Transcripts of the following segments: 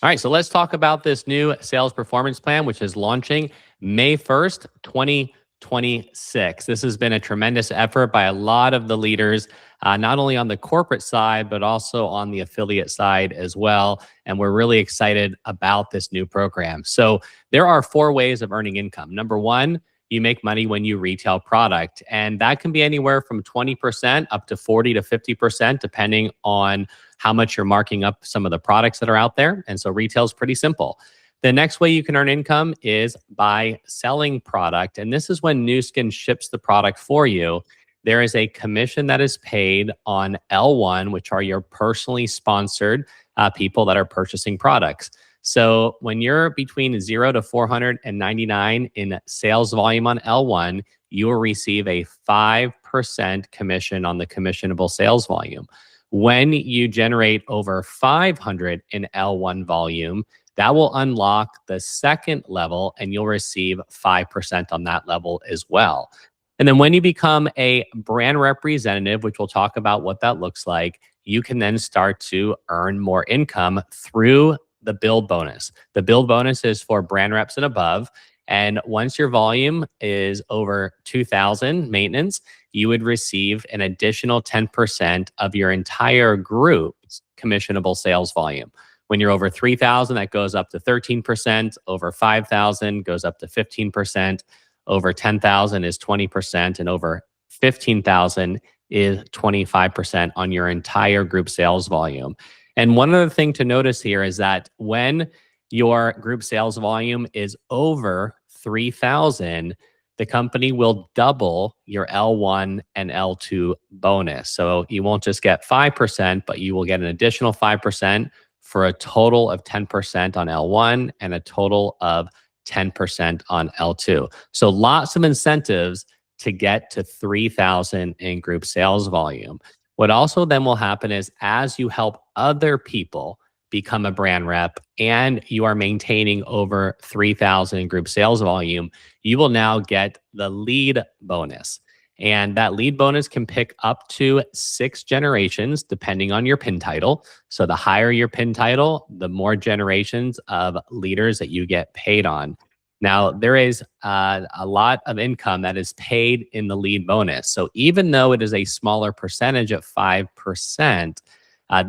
All right, so let's talk about this new sales performance plan, which is launching May 1st, 2026. This has been a tremendous effort by a lot of the leaders, not only on the corporate side, but also on the affiliate side as well. And we're really excited about this new program. So there are four ways of earning income. Number one, you make money when you retail product, and that can be anywhere from 20% up to 40 to 50%, depending on how much you're marking up some of the products that are out there. And so retail is pretty simple. The next way you can earn income is by selling product. And this is when Nu Skin ships the product for you. There is a commission that is paid on L1, which are your personally sponsored people that are purchasing products. So when you're between 0 to 499 in sales volume on L1, you will receive a 5% commission on the commissionable sales volume. When you generate over 500 in L1 volume, that will unlock the second level and you'll receive 5% on that level as well. And then when you become a brand representative, which we'll talk about what that looks like, you can then start to earn more income through the build bonus. The build bonus is for brand reps and above. And once your volume is over 2,000 maintenance, you would receive an additional 10% of your entire group's commissionable sales volume. When you're over 3,000, that goes up to 13%. Over 5,000 goes up to 15%. Over 10,000 is 20%. And over 15,000 is 25% on your entire group sales volume. And one other thing to notice here is that when your group sales volume is over 3,000, the company will double your L1 and L2 bonus. So you won't just get 5%, but you will get an additional 5% for a total of 10% on L1 and a total of 10% on L2. So lots of incentives to get to 3,000 in group sales volume. What also then will happen is as you help other people become a brand rep and you are maintaining over 3,000 in group sales volume, you will now get the lead bonus. And that lead bonus can pick up to 6 generations depending on your pin title. So the higher your pin title, the more generations of leaders that you get paid on. Now, there is a lot of income that is paid in the lead bonus. So even though it is a smaller percentage at 5%,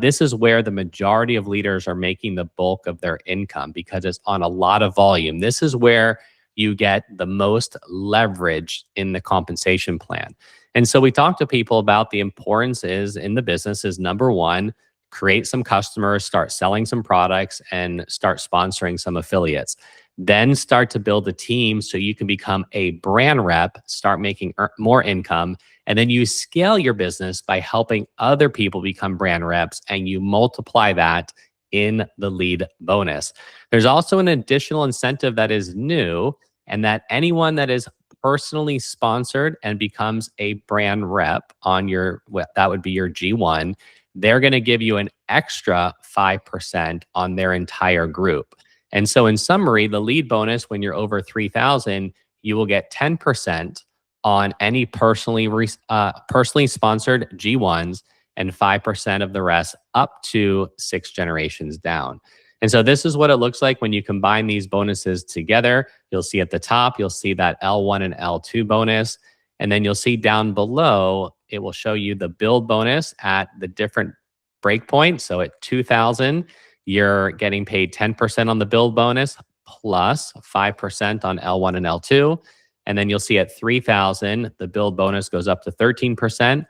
this is where the majority of leaders are making the bulk of their income because it's on a lot of volume. This is where you get the most leverage in the compensation plan. And so we talk to people about the importance is in the business is number one, create some customers, start selling some products, and start sponsoring some affiliates. Then start to build a team so you can become a brand rep, start making more income, and then you scale your business by helping other people become brand reps, and you multiply that in the lead bonus. There's also an additional incentive that is new, and that anyone that is personally sponsored and becomes a brand rep on your, that would be your G1, they're going to give you an extra 5% on their entire group. And so in summary, the lead bonus, when you're over 3,000, you will get 10% on any personally sponsored G1s and 5% of the rest up to 6 generations down. And so this is what it looks like when you combine these bonuses together. You'll see at the top, you'll see that L1 and L2 bonus. And then you'll see down below, it will show you the build bonus at the different breakpoints. So at 2,000, you're getting paid 10% on the build bonus plus 5% on L1 and L2. And then you'll see at 3,000, the build bonus goes up to 13%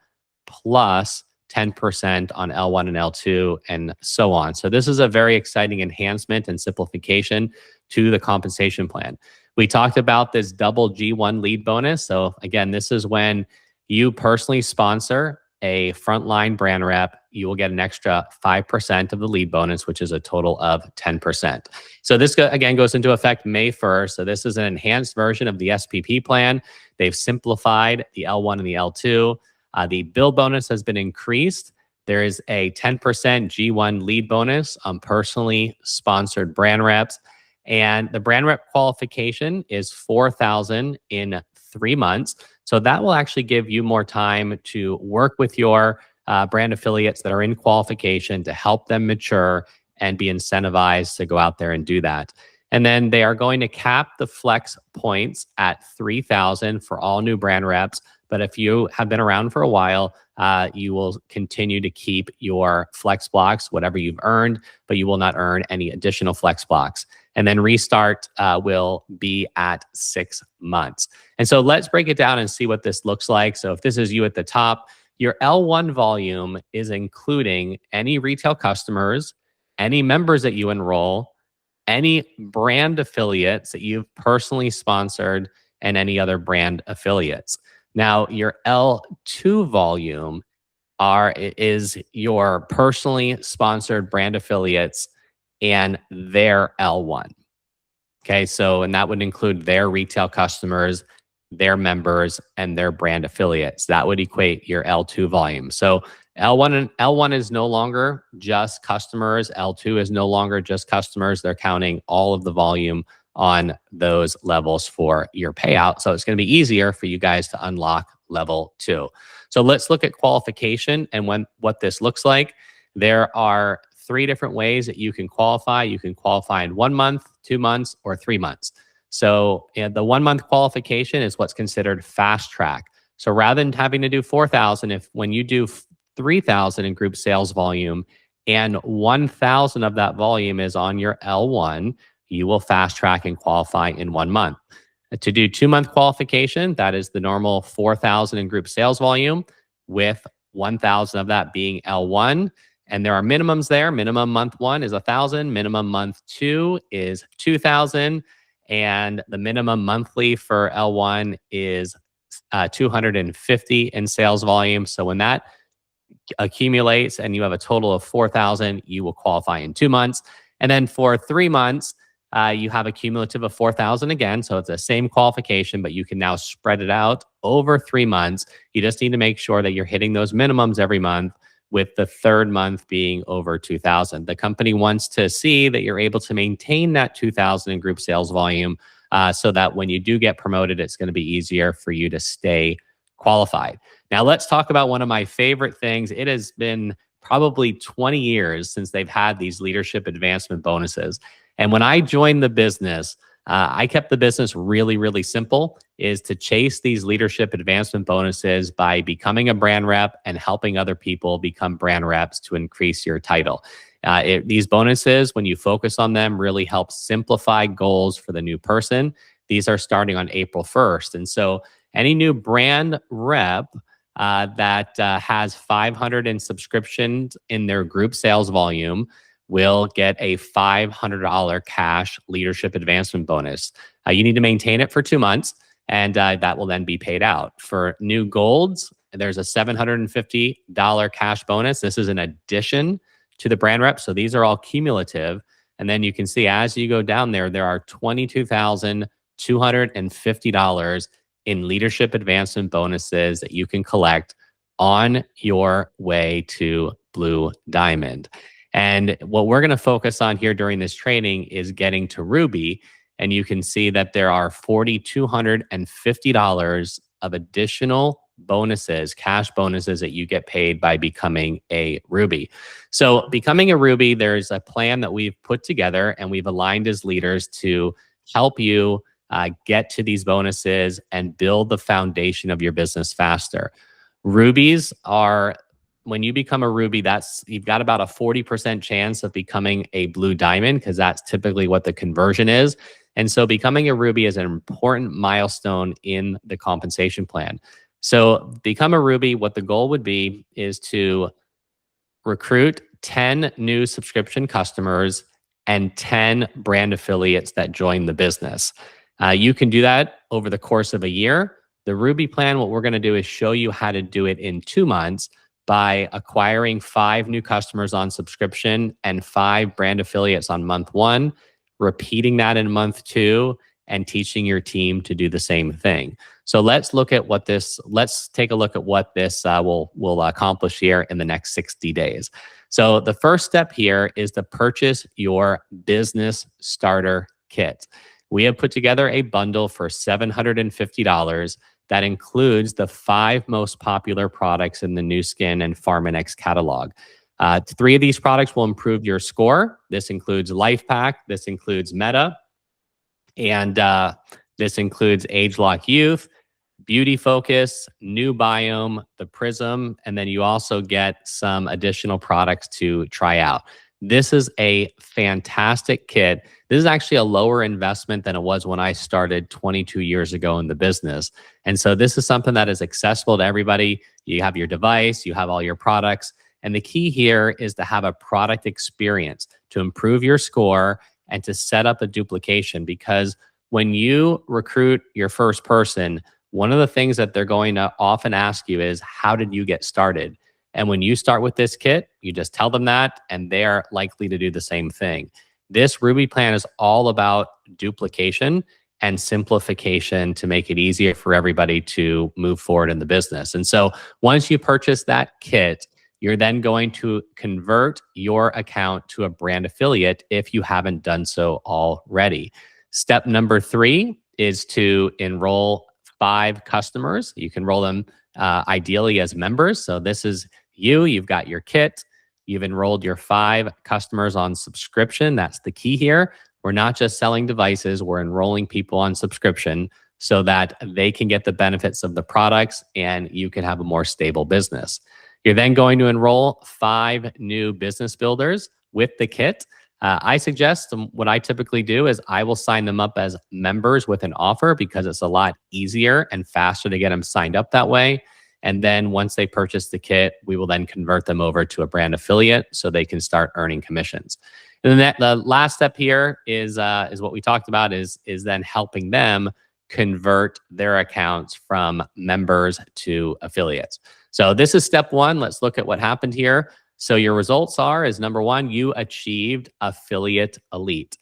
plus 10% on L1 and L2 and so on. So this is a very exciting enhancement and simplification to the compensation plan. We talked about this double G1 lead bonus. So again, this is when you personally sponsor a frontline brand rep, you will get an extra 5% of the lead bonus, which is a total of 10%. So this again goes into effect May 1st. So this is an enhanced version of the SPP plan. They've simplified the L1 and the L2. The build bonus has been increased. There is a 10% G1 lead bonus on personally sponsored brand reps. And the brand rep qualification is 4,000 in 3 months. So that will actually give you more time to work with your brand affiliates that are in qualification to help them mature and be incentivized to go out there and do that. And then they are going to cap the flex points at 3,000 for all new brand reps. But if you have been around for a while, you will continue to keep your flex blocks, whatever you've earned, but you will not earn any additional flex blocks. And then restart will be at 6 months. And so let's break it down and see what this looks like. So if this is you at the top, your L1 volume is including any retail customers, any members that you enroll, any brand affiliates that you've personally sponsored, and any other brand affiliates. Now, your L2 volume is your personally sponsored brand affiliates and their L1. Okay, so, and that would include their retail customers, their members, and their brand affiliates. That would equate your L2 volume. So L1 is no longer just customers. L2 is no longer just customers. They're counting all of the volume on those levels for your payout. So it's going to be easier for you guys to unlock level 2. So let's look at qualification and what this looks like. There are 3 different ways that you can qualify. You can qualify in 1 month, 2 months, or 3 months. So the 1 month qualification is what's considered fast track. So rather than having to do 4,000, when you do 3,000 in group sales volume and 1,000 of that volume is on your L1, you will fast track and qualify in 1 month. To do 2 month qualification, that is the normal 4,000 in group sales volume with 1,000 of that being L1. And there are minimums there. Minimum month 1 is 1,000. Minimum month 2 is 2,000. And the minimum monthly for L1 is 250 in sales volume. So when that accumulates and you have a total of 4,000, you will qualify in 2 months. And then for 3 months, you have a cumulative of 4,000 again. So it's the same qualification, but you can now spread it out over 3 months. You just need to make sure that you're hitting those minimums every month, with the 3rd month being over 2,000. The company wants to see that you're able to maintain that 2,000 in group sales volume so that when you do get promoted, it's going to be easier for you to stay qualified. Now, let's talk about one of my favorite things. It has been probably 20 years since they've had these leadership advancement bonuses. And when I joined the business, I kept the business really, really simple, is to chase these leadership advancement bonuses by becoming a brand rep and helping other people become brand reps to increase your title. These bonuses, when you focus on them, really help simplify goals for the new person. These are starting on April 1st. And so any new brand rep that has 500 in subscriptions in their group sales volume will get a $500 cash leadership advancement bonus. You need to maintain it for 2 months, and that will then be paid out. For new golds, there's a $750 cash bonus. This is an addition to the brand rep. So these are all cumulative. And then you can see as you go down there, there are $22,250 in leadership advancement bonuses that you can collect on your way to Blue Diamond. And what we're going to focus on here during this training is getting to Ruby. And you can see that there are $4,250 of additional bonuses, cash bonuses that you get paid by becoming a Ruby. So becoming a Ruby, there's a plan that we've put together and we've aligned as leaders to help you get to these bonuses and build the foundation of your business faster. Rubies are, when you become a Ruby, you've got about a 40% chance of becoming a Blue Diamond, because that's typically what the conversion is. And so becoming a Ruby is an important milestone in the compensation plan. So become a Ruby, what the goal would be is to recruit 10 new subscription customers and 10 brand affiliates that join the business. You can do that over the course of a year. The Ruby plan, what we're going to do is show you how to do it in 2 months by acquiring 5 new customers on subscription and 5 brand affiliates on month 1, repeating that in month 2, and teaching your team to do the same thing. So let's take a look at what this will accomplish here in the next 60 days. So the first step here is to purchase your business starter kit. We have put together a bundle for $750 that includes the 5 most popular products in the Nu Skin and Pharmanex catalog. Three of these products will improve your score. This includes LifePack, this includes Meta, and this includes AgeLock Youth, Beauty Focus, New Biome, the Prism, and then you also get some additional products to try out. This is a fantastic kit. This is actually a lower investment than it was when I started 22 years ago in the business. And so this is something that is accessible to everybody. You have your device, you have all your products. And the key here is to have a product experience to improve your score and to set up a duplication, because when you recruit your first person, one of the things that they're going to often ask you is, how did you get started? And when you start with this kit, you just tell them that, and they are likely to do the same thing. This Ruby plan is all about duplication and simplification to make it easier for everybody to move forward in the business. And so once you purchase that kit, you're then going to convert your account to a brand affiliate if you haven't done so already. Step number 3 is to enroll 5 customers. You can enroll them ideally as members. So this is you've got your kit, you've enrolled your 5 customers on subscription. That's the key here. We're not just selling devices, we're enrolling people on subscription so that they can get the benefits of the products and you can have a more stable business. You're then going to enroll 5 new business builders with the kit. I suggest what I typically do is I will sign them up as members with an offer because it's a lot easier and faster to get them signed up that way. And then once they purchase the kit, we will then convert them over to a brand affiliate so they can start earning commissions. And then the last step here is what we talked about is then helping them convert their accounts from members to affiliates. So this is step 1. Let's look at what happened here. So your results is number 1, you achieved affiliate elite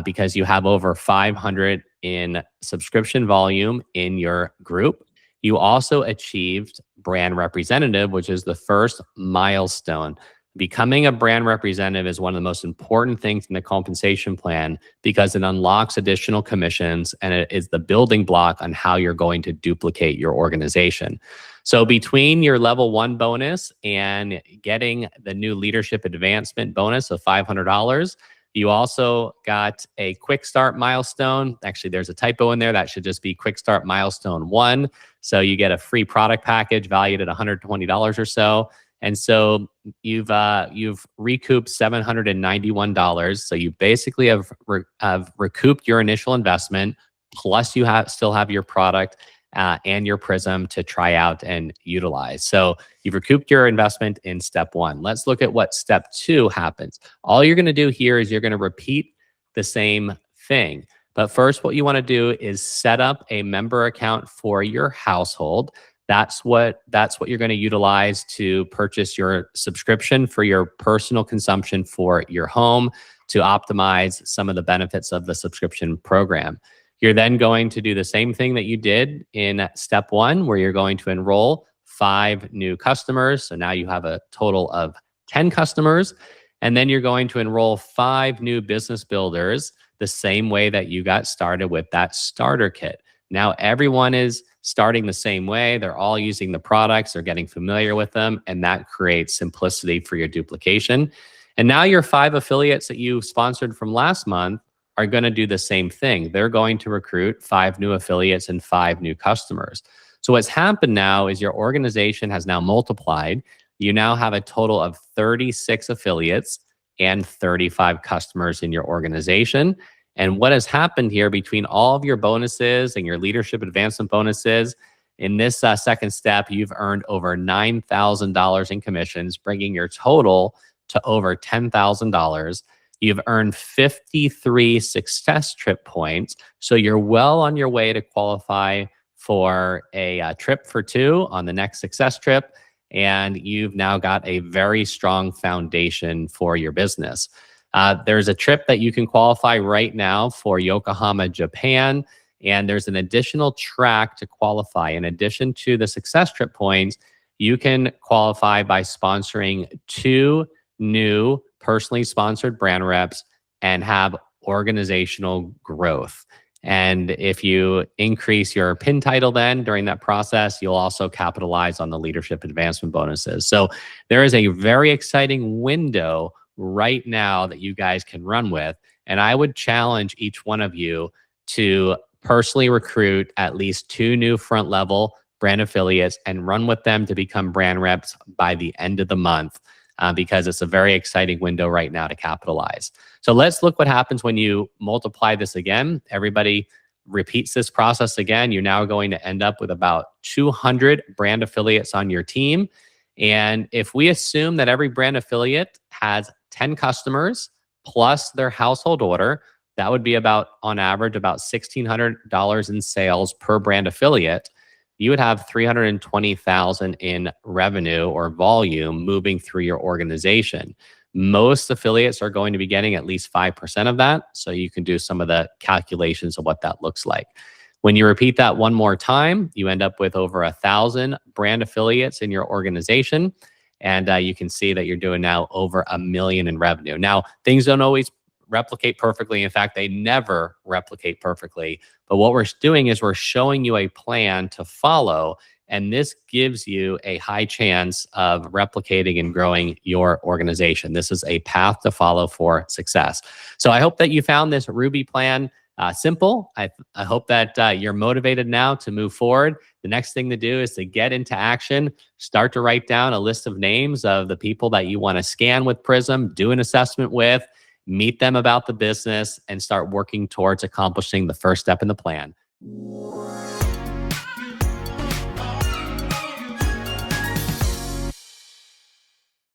because you have over 500 in subscription volume in your group. You also achieved brand representative, which is the first milestone. Becoming a brand representative is one of the most important things in the compensation plan because it unlocks additional commissions and it is the building block on how you're going to duplicate your organization. So between your level 1 bonus and getting the new leadership advancement bonus of $500, you also got a quick start milestone. Actually, there's a typo in there. That should just be quick start milestone 1. So you get a free product package valued at $120 or so. And so you've recouped $791. So you basically have recouped your initial investment, plus you still have your product and your Prism to try out and utilize. So you've recouped your investment in step 1. Let's look at what step 2 happens. All you're going to do here is you're going to repeat the same thing. But first, what you want to do is set up a member account for your household. That's what you're going to utilize to purchase your subscription for your personal consumption for your home to optimize some of the benefits of the subscription program. You're then going to do the same thing that you did in step 1, where you're going to enroll 5 new customers. So now you have a total of 10 customers. And then you're going to enroll 5 new business builders the same way that you got started with that starter kit. Now everyone is starting the same way. They're all using the products. They're getting familiar with them. And that creates simplicity for your duplication. And now your 5 affiliates that you sponsored from last month are going to do the same thing. They're going to recruit 5 new affiliates and 5 new customers. So what's happened now is your organization has now multiplied. You now have a total of 36 affiliates and 35 customers in your organization. And what has happened here between all of your bonuses and your leadership advancement bonuses, in this second step, you've earned over $9,000 in commissions, bringing your total to over $10,000. You've earned 53 success trip points. So you're well on your way to qualify for a trip for 2 on the next success trip. And you've now got a very strong foundation for your business. There's a trip that you can qualify right now for Yokohama, Japan. And there's an additional track to qualify. In addition to the success trip points, you can qualify by sponsoring 2 new personally sponsored brand reps and have organizational growth. And if you increase your pin title then during that process, you'll also capitalize on the leadership advancement bonuses. So there is a very exciting window right now that you guys can run with. And I would challenge each one of you to personally recruit at least 2 new front level brand affiliates and run with them to become brand reps by the end of the month, because it's a very exciting window right now to capitalize. So let's look what happens when you multiply this again. Everybody repeats this process again. You're now going to end up with about 200 brand affiliates on your team. And if we assume that every brand affiliate has 10 customers plus their household order, that would be about, on average, about $1,600 in sales per brand affiliate. You would have 320,000 in revenue or volume moving through your organization. Most affiliates are going to be getting at least 5% of that. So you can do some of the calculations of what that looks like. When you repeat that one more time, you end up with over 1,000 brand affiliates in your organization. And you can see that you're doing now over $1 million in revenue. Now, things don't always replicate perfectly. In fact, they never replicate perfectly. But what we're doing is we're showing you a plan to follow. And this gives you a high chance of replicating and growing your organization. This is a path to follow for success. So I hope that you found this Ruby plan simple. I hope that you're motivated now to move forward. The next thing to do is to get into action. Start to write down a list of names of the people that you want to scan with Prism, do an assessment with, meet them about the business, and start working towards accomplishing the first step in the plan.